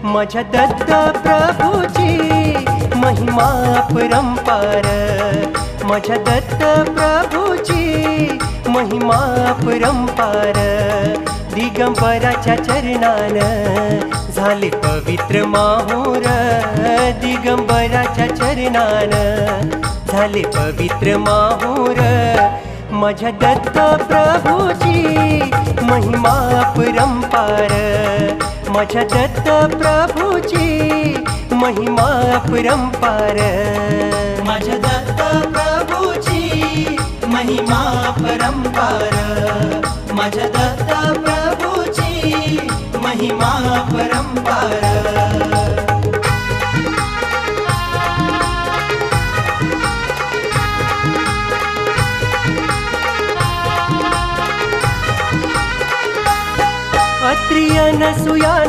माझ्या दत्त प्रभूची महिमा अपरंपार, माझ्या दत्त प्रभूची महिमा अपरंपार. दिगंबराच्या चरणान झाले पवित्र माहूर, दिगंबराच्या चरणान झाले पवित्र माहूर. माझ्या दत्त प्रभूची महिमा अपरंपार, माझ्या दत्त प्रभूची महिमा अपरंपार. माझ्या दत्त प्रभूची महिमा अपरंपार, माझ्या दत्त प्रभूची महिमा अपरंपार. अत्रिय नसूया